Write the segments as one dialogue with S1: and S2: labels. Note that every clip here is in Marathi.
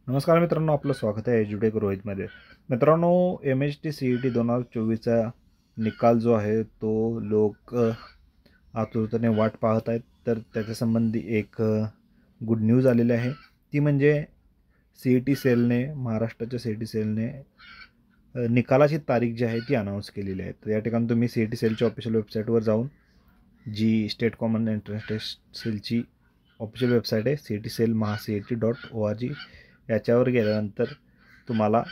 S1: नमस्कार मित्रांनो, आपलं स्वागत आहे एज्युटेक रोहितमध्ये. मित्रांनो, MHT CET 2024चा निकाल जो आहे तो लोक आतुरतेने वाट पाहत आहेत. तर त्याच्यासंबंधी एक गुड न्यूज आलेली आहे. ती म्हणजे CET सेलने, महाराष्ट्राच्या CET सेलने निकालाची तारीख जी आहे ती अनाऊन्स केलेली आहे. तर या ठिकाणी तुम्ही CET सेलच्या ऑफिशियल वेबसाईटवर जाऊन, जी स्टेट कॉमन एंट्रन्स टेस्ट सेलची ऑफिशियल वेबसाईट आहे CET सेल mahaCET.org, याच्यावर गेल्यानंतर तुम्हाला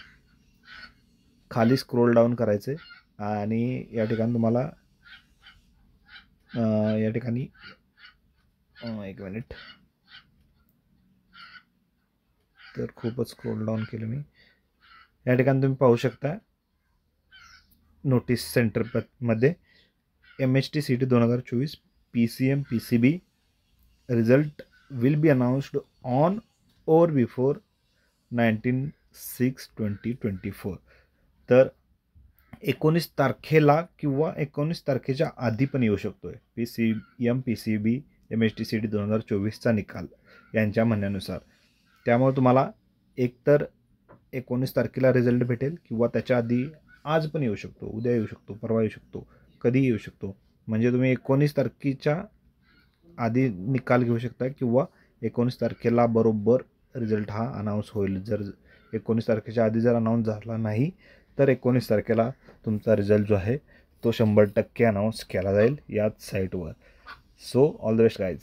S1: खाली स्क्रोल डाऊन करायचे आणि या ठिकाणी तुम्हाला या ठिकाणी एक मिनिट, तर खूपच स्क्रोल डाऊन केलं मी. या ठिकाणी तुम्ही पाहू शकता नोटीस सेंटरमध्ये MHT CET 2024 PCM PCB result will be announced on और बिफोर 19/6/2024. तर 19 तारखेला किंवा 19 तारखेच्या आधी पण येऊ शकतोय PCM PCB MHT CET 2024चा निकाल यांच्या म्हणण्यानुसार. त्यामुळे तुम्हाला एकतर 19 तारखेला रिझल्ट भेटेल किंवा त्याच्या आधी आज पण येऊ शकतो, उद्या येऊ शकतो, परवा येऊ शकतो, कधीही येऊ शकतो. म्हणजे तुम्ही 19 तारखेच्या आधी निकाल घेऊ शकता किंवा 19 तारखेला बरोबर रिझल्ट हा अनाऊन्स होईल. जर 19 तारखेच्या आधी जर अनाऊन्स झाला नाही तर 19 तारखेला तुमचा रिझल्ट जो आहे तो 100% अनाऊन्स केला जाईल याच साईटवर. So all the best guys.